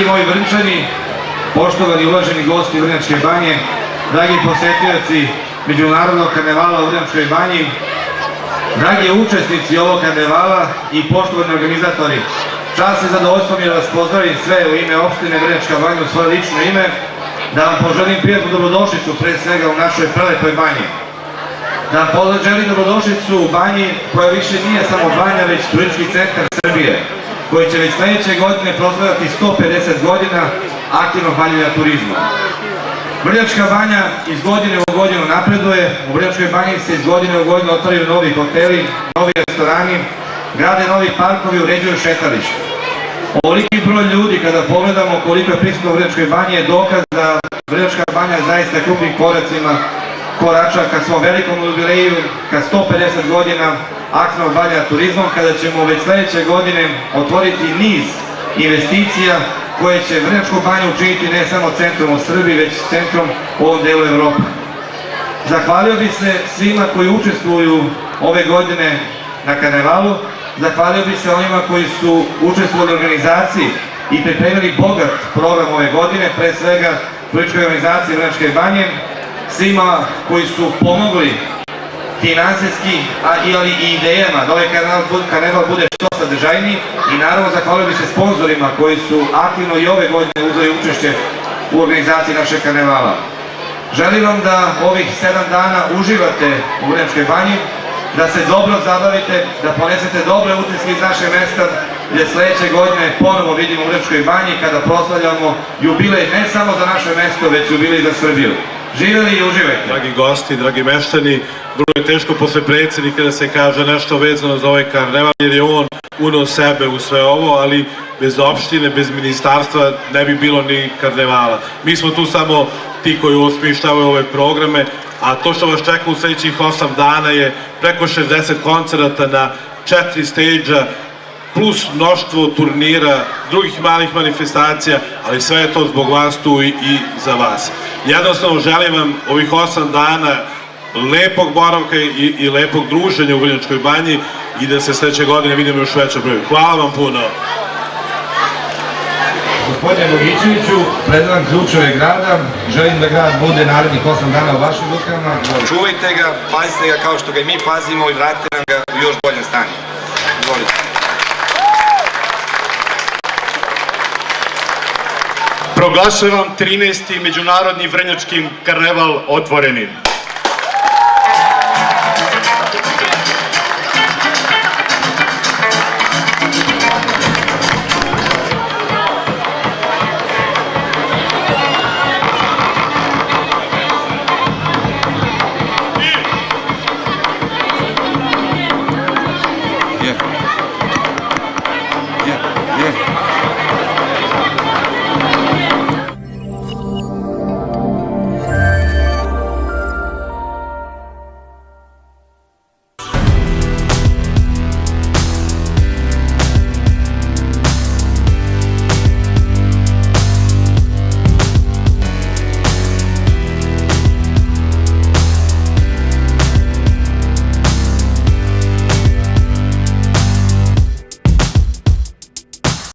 Dragi moji Vrnčani, poštovani uvaženi gosti Vrnjačke banje, dragi posetioci Međunarodnog karnevala u Vrnjačkoj banji, dragi učesnici ovog karnevala i poštovani organizatori, čast i zadovoljstvo mi je da vas pozdravim sve u ime opštine Vrnjačka banja, u svoje lično ime, da vam poželim prijatnu dobrodošlicu pre svega u našoj prelepoj banji. Da vam poželim dobrodošlicu u banji koja više nije samo banja, već turistički centar Srbije, koji će već sledeće godine proslavljati 150 godina aktivnog bavljenja turizma. Vrnjačka banja iz godine u godinu napreduje, u Vrnjačkoj banji se iz godine u godinu otvaraju novi hoteli, novi restorani, grade novi parkovi, uređuju šetališta. Ovoliki broj ljudi, kada pogledamo koliko je prisutno u Vrnjačkoj banji, je dokaz da Vrnjačka banja zaista krupnim koracima korača ka svom velikom jubileju, ka 150 godina aktivnog bavljenja turizmom, kada ćemo već sledeće godine otvoriti niz investicija koje će Vrnjačku banju učiniti ne samo centrom u Srbiji, već centrom u ovom delu Evrope. Zahvalio bih se svima koji učestvuju ove godine na karnevalu, zahvalio bih se onima koji su učestvovali u organizaciji i pripremili bogat program ove godine, pre svega turističkoj organizaciji Vrnjačke banje, svima koji su pomogli finansijski, ali i idejama da ovaj karneval bude što sadržajniji, i naravno zahvalio bih se sponzorima koji su aktivno i ove godine uzeli učešće u organizaciji našeg karnevala. Želim vam da ovih 7 dana uživate u Vrnjačkoj banji, da se dobro zabavite, da ponesete dobre utiske iz našeg mesta, gdje sledeće godine ponovo vidimo u Vrnjačkoj banji kada proslavljamo jubilej ne samo za naše mesto, već jubilej za Srbiju. Živeli i uživajte. Dragi gosti, dragi meštani, vrlo je teško posle predsjednika da se kaže nešto vezano za ovaj karneval, jer je on uneo sebe u sve ovo, ali bez opštine, bez ministarstva ne bi bilo ni karnevala. Mi smo tu samo ti koji osmišljavaju ove programe, a to što vas čeka u sledećih 8 dana je preko 60 koncerata na 4 stage-a, plus mnoštvo turnira, drugih malih manifestacija, ali sve je to zbog vas tu i za vas. Jednostavno želim vam ovih 8 dana lepog boravka i lepog druženja u Vrnjačkoj banji i da se sledeće godine vidimo još većem broju. Hvala vam puno. Gospodine Bogićeviću, predam ključeve grada, želim da grad bude narednih 8 dana u vašim rukama. Čuvajte ga, pazite ga kao što ga i mi pazimo i vratite nam ga u još boljem stanju. Izvolite. Proglašavam 13. Međunarodni Vrnjački karneval otvorenim.